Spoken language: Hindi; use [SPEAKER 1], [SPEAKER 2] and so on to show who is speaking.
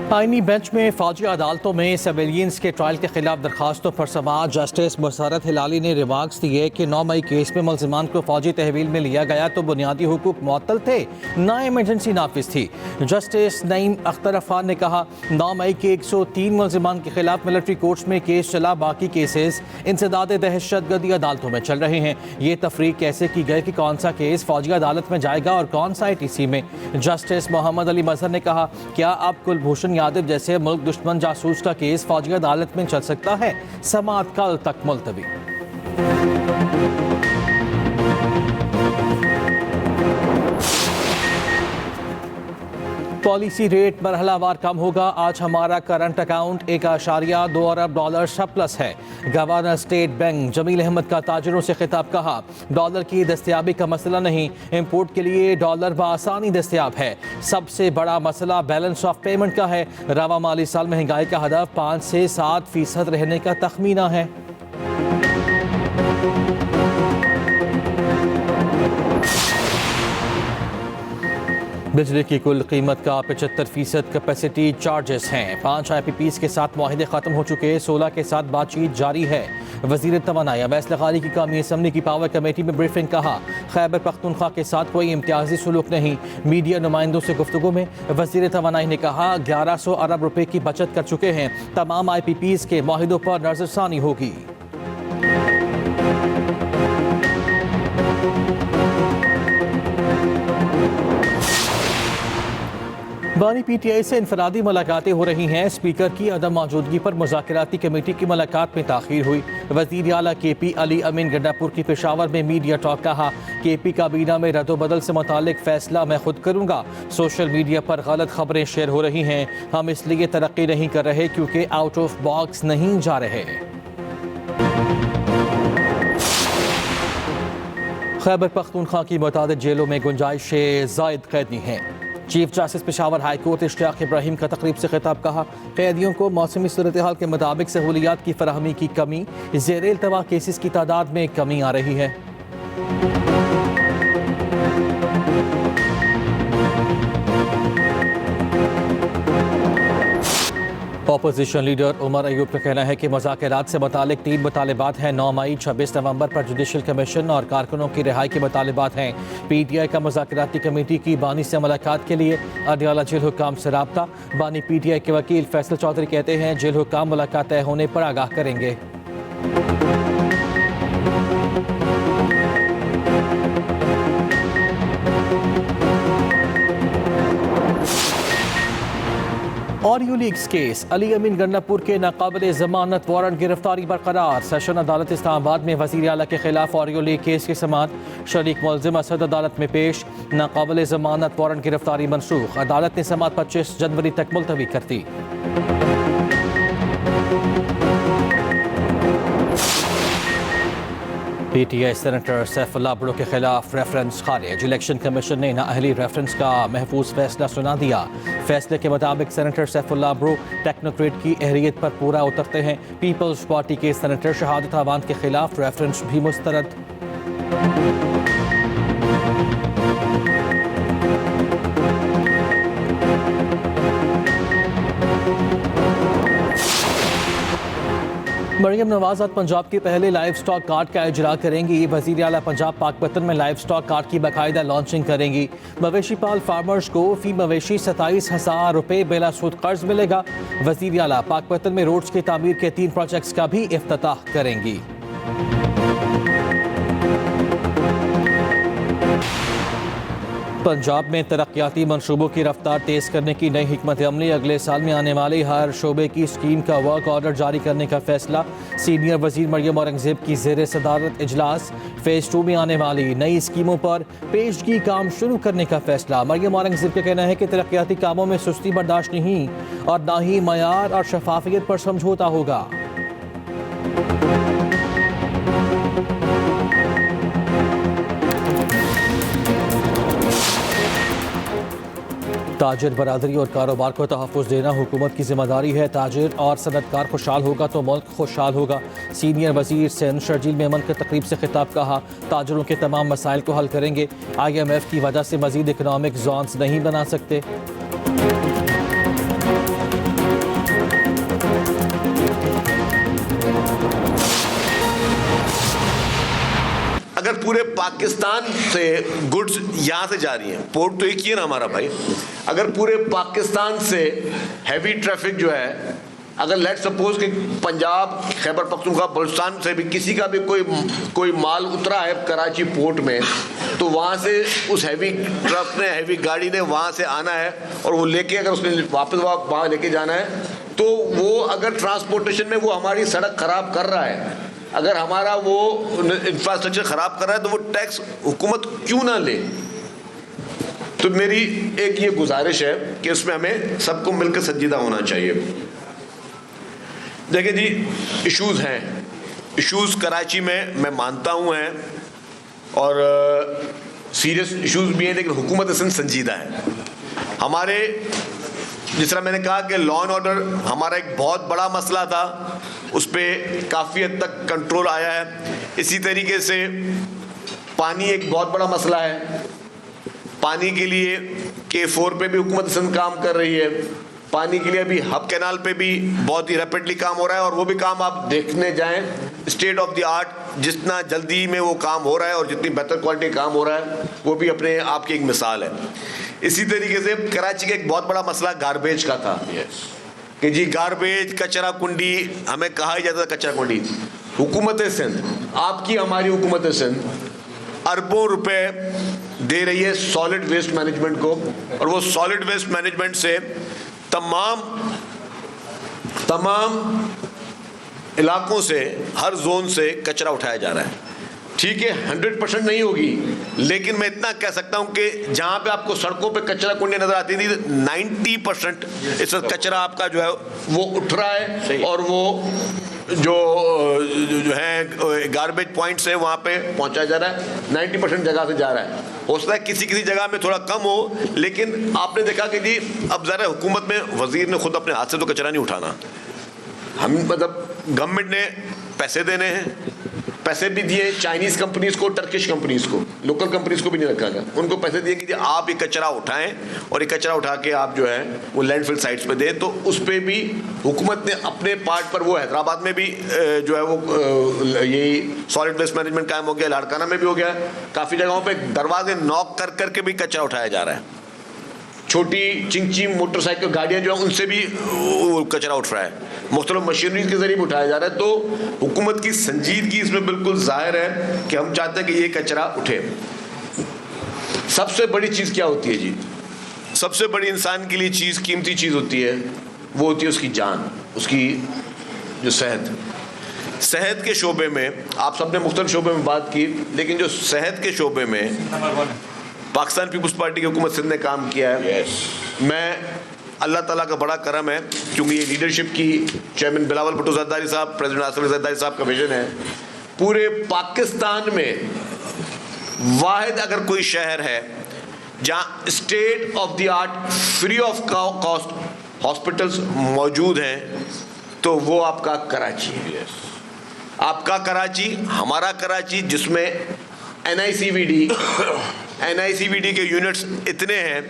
[SPEAKER 1] आईनी बेंच में फौजी अदालतों में सिविलियंस के ट्रायल के खिलाफ दरखास्तों पर समाअत जस्टिस मुसर्रत हिलाली ने रिमार्क्स दिए कि 9 मई केस में मुल्जिमान को फौजी तहवील में लिया गया तो बुनियादी हुकूक मुअत्तल थे, ना इमरजेंसी नाफिज थी। जस्टिस नईम अख्तर अफान ने कहा 9 मई के 103 मुल्जिमान के खिलाफ मिलिट्री कोर्ट्स में केस चला, बाकी केसेस इंसदाद दहशतगर्दी अदालतों में चल रहे हैं। ये तफरीक कैसे की गई कि कौन सा केस फौजी अदालत में जाएगा और कौन सा ITC में। जस्टिस मोहम्मद अली मजहर ने कहा क्या अब कुलभूषण यादव जैसे मुल्क दुश्मन जासूस का केस फौजी अदालत में चल सकता है? समाअत कल तक मुलतवी। पॉलिसी रेट मरहलावार कम होगा। आज हमारा करंट अकाउंट $1.2 अरब सरप्लस है। Governor state bank Jameel Ahmad का ताजरों से खिताब, कहा डॉलर की दस्तयाबी का मसला नहीं, इंपोर्ट के लिए डॉलर बआसानी दस्तयाब है। सबसे बड़ा मसला बैलेंस ऑफ पेमेंट का है। रवा माली साल महंगाई का हदफ 5 से 7% रहने का तखमीना है। बिजली की कुल कीमत का 75% कैपेसिटी चार्जेस हैं। 5 IPPs के साथ मुआहिदे खत्म हो चुके, 16 के साथ बातचीत जारी है। वजीर तवानाई अवैस लगाली की कौमी असम्बली की पावर कमेटी में ब्रीफिंग, कहा खैबर पख्तूनख्वा के साथ कोई इम्तियाजी सुलूक नहीं। मीडिया नुमाइंदों से गुफ्तगू में वजीर तवानाई ने कहा 1100 अरब रुपए की बचत कर चुके हैं। तमाम IPPs के मुआहिदों पर नजरसानी होगी। बानी PTI से इनफरादी मुलाकातें हो रही हैं। स्पीकर की अदम मौजूदगी पर मुज़ाकराती कमेटी की मुलाकात में ताख़ीर हुई। वज़ीर आला KP अली अमीन गंडापुर की पेशावर में मीडिया टॉक, कहा KP काबीना में रद्दोबदल से मुतालिक फ़ैसला मैं खुद करूँगा। सोशल मीडिया पर गलत खबरें शेयर हो रही हैं, हम इसलिए तरक्की नहीं कर रहे क्योंकि आउट ऑफ बॉक्स नहीं जा रहे। खैबर पख्तूनख्वा की मुतादिद जेलों में गुंजाइशें ज़ायद कैदी हैं। Chief justice Peshawar high court Ishtiaq Ibrahim का तकरीब से खिताब, कहा कैदियों को मौसमी सूरत हाल के मुताबिक सहूलियात की फराहमी की कमी, ज़ेर इल्तवा केसेस की तादाद में कमी आ रही है। अपोजिशन लीडर उमर अयूब का कहना है कि मुज़ाकरात से मुतालिक 3 मुतालिबात हैं। 9 मई 26 नवंबर पर जुडिशल कमीशन और कारकुनों की रिहाई के मुतालिबात हैं। PTI का मुज़ाकराती कमेटी की बानी से मुलाकात के लिए अडियाला जेल हुक्काम से राब्ता। बानी PTI के वकील फैसल चौधरी कहते हैं जेल हुक्काम मुलाकात तय होने पर आगाह करेंगे। ऑरियो लीक्स केस, अली अमीन गंडापुर के नाकाबिल जमानत वारंट गिरफ्तारी बरकरार। सेशन अदालत इस्लामाबाद में वज़ीर आला के खिलाफ ऑरियो लीक केस की समाअत, शरीक मुल्ज़िम असद अदालत में पेश। नाकाबिल जमानत वारंट गिरफ्तारी मनसूख, अदालत ने समाअत 25 जनवरी तक मुलतवी कर दी। PTI सेनेटर सैफुल्लाह भुट्टो के खिलाफ रेफरेंस खारिज। इलेक्शन कमीशन ने नाअहली रेफरेंस का महफूज फैसला सुना दिया। फैसले के मुताबिक सेनेटर सैफुल्लाह भुट्टो टेक्नोक्रेट की अहलियत पर पूरा उतरते हैं। पीपल्स पार्टी के सेनेटर शहादत अवान के खिलाफ रेफरेंस भी मुस्तरद। मरियम नवाज आज पंजाब के पहले लाइव स्टॉक कार्ड का इजरा करेंगी। वज़ीर आला पंजाब पाकपतन में लाइव स्टॉक कार्ड की बाकायदा लॉन्चिंग करेंगी। मवेशी पाल फार्मर्स को फी मवेशी 27,000 रुपये बिला सूद कर्ज मिलेगा। वज़ीर आला पाकपतन में रोड्स की तामीर के 3 प्रोजेक्ट्स का भी इफ्तिताह करेंगी। पंजाब में तरक्याती मनसूबों की रफ्तार तेज़ करने की नई हिकमत अमली, अगले साल में आने वाली हर शोबे की स्कीम का वर्क ऑर्डर जारी करने का फैसला। सीनियर वजीर मरियम औरंगजेब की ज़ेर सदारत इजलास। फेज़ 2 में आने वाली नई स्कीमों पर पेशगी काम शुरू करने का फैसला। मरियम औरंगजेब का कहना है कि तरक्याती कामों में सुस्ती बर्दाश्त नहीं और ना ही मयार और शफाफियत पर समझौता होगा। ताजिर बरादरी और कारोबार को तहफ़्फ़ुज़ देना हुकूमत की जिम्मेदारी है। ताजिर और सनतकार खुशहाल होगा तो मुल्क खुशहाल होगा। सीनियर वज़ीर सिंध शर्जील मेमन के तकरीब से खिताब, कहा ताजिरों के तमाम मसाइल को हल करेंगे। IMF की वजह से मज़ीद इकनॉमिक जोन्स नहीं बना सकते।
[SPEAKER 2] अगर पूरे पाकिस्तान से गुड्स यहाँ से जा रही हैं, पोर्ट तो एक ही है ना हमारा भाई, अगर पूरे पाकिस्तान से हैवी ट्रैफिक जो है, अगर लेट सपोज कि पंजाब, खैबर पख्तूनख्वा, बलूचिस्तान से भी किसी का भी कोई माल उतरा है कराची पोर्ट में, तो वहाँ से उस हैवी ट्रक ने, हैवी गाड़ी ने वहाँ से आना है और वो लेके अगर उसने वापस वहाँ लेके जाना है, तो वो अगर ट्रांसपोर्टेशन में वो हमारी सड़क ख़राब कर रहा है, अगर हमारा वो इंफ्रास्ट्रक्चर ख़राब कर रहा है, तो वो टैक्स हुकूमत क्यों ना ले। तो मेरी एक ये गुजारिश है कि उसमें हमें सबको मिलकर संजीदा होना चाहिए। देखिए जी, इश्यूज़ हैं, इश्यूज़ कराची में मैं मानता हूँ हैं और सीरियस इश्यूज़ भी हैं, लेकिन हुकूमत असल संजीदा है। हमारे, जिस तरह मैंने कहा कि लॉ एंड ऑर्डर हमारा एक बहुत बड़ा मसला था, उस पर काफ़ी हद तक कंट्रोल आया है। इसी तरीके से पानी एक बहुत बड़ा मसला है, पानी के लिए K4 पे भी हुकूमत असल काम कर रही है, पानी के लिए अभी हब कैनाल पे भी बहुत ही रैपिडली काम हो रहा है, और वो भी काम आप देखने जाएं, स्टेट ऑफ द आर्ट, जितना जल्दी में वो काम हो रहा है और जितनी बेहतर क्वालिटी काम हो रहा है, वो भी अपने आप की एक मिसाल है। इसी तरीके से कराची का एक बहुत बड़ा मसला गार्बेज का था कि जी गार्बेज, कचरा कुंडी, हमें कहा ही जाता था कचरा कुंडी। हुकूमत सिंध, आपकी हमारी हुकूमत सिंध अरबों रुपए दे रही है सॉलिड वेस्ट मैनेजमेंट को, और वो सॉलिड वेस्ट मैनेजमेंट से तमाम इलाकों से, हर जोन से कचरा उठाया जा रहा है। ठीक है, 100% नहीं होगी, लेकिन मैं इतना कह सकता हूं कि जहां पे आपको सड़कों पे कचरा कुंडी नजर आती थी, 90% इस कचरा आपका जो है वो उठ रहा है, और वो जो है गार्बेज पॉइंट्स है वहाँ पे पहुँचाया जा रहा है, 90% जगह से जा रहा है। हो सकता है किसी किसी जगह में थोड़ा कम हो, लेकिन आपने देखा कि जी अब ज़रा हुकूमत में वजीर ने खुद अपने हाथ से तो कचरा नहीं उठाना, हम मतलब गवर्नमेंट ने पैसे देने हैं, पैसे भी दिए चाइनीज़ कंपनीज़ को, टर्किश कंपनीज़ को, लोकल कंपनीज़ को भी नहीं रखा गया, उनको पैसे दिए कि आप ये कचरा उठाएं और ये कचरा उठा के आप जो है वो लैंडफिल साइट्स पे दें। तो उस पर भी हुकूमत ने अपने पार्ट पर, वो हैदराबाद में भी जो है वो यही सॉलिड वेस्ट मैनेजमेंट कायम हो गया, लाड़काना में भी हो गया, काफ़ी जगहों पर दरवाजे नॉक कर करके भी कचरा उठाया जा रहा है। छोटी चिंची मोटरसाइकिल गाड़ियाँ जो है उनसे भी कचरा उठ रहा है, मुख्तलिफ मशीनरी के जरिए भी उठाया जा रहा है। तो हुकूमत की संजीदगी इसमें बिल्कुल जाहिर है कि हम चाहते हैं कि ये कचरा उठे। सबसे बड़ी चीज़ क्या होती है जी? सबसे बड़ी इंसान के लिए चीज़, कीमती चीज़ होती है, वो होती है उसकी जान, उसकी जो सेहत के शोबे में, आप सबने मुख्तलिफ शोबे में बात की, लेकिन जो सेहत के शोबे में पाकिस्तान पीपल्स पार्टी की हुकूमत सिंध ने काम किया है। मैं अल्लाह ताला का बड़ा करम है, क्योंकि ये लीडरशिप की चेयरमैन बिलावल भुट्टो ज़रदारी साहब, प्रेसिडेंट आसिफ अली ज़रदारी साहब का विजन है। पूरे पाकिस्तान में वाहिद अगर कोई शहर है जहाँ state of the art free of cost hospitals मौजूद हैं, तो वो आपका कराची है। आपका कराची, हमारा कराची, जिसमें NICVD के यूनिट्स इतने हैं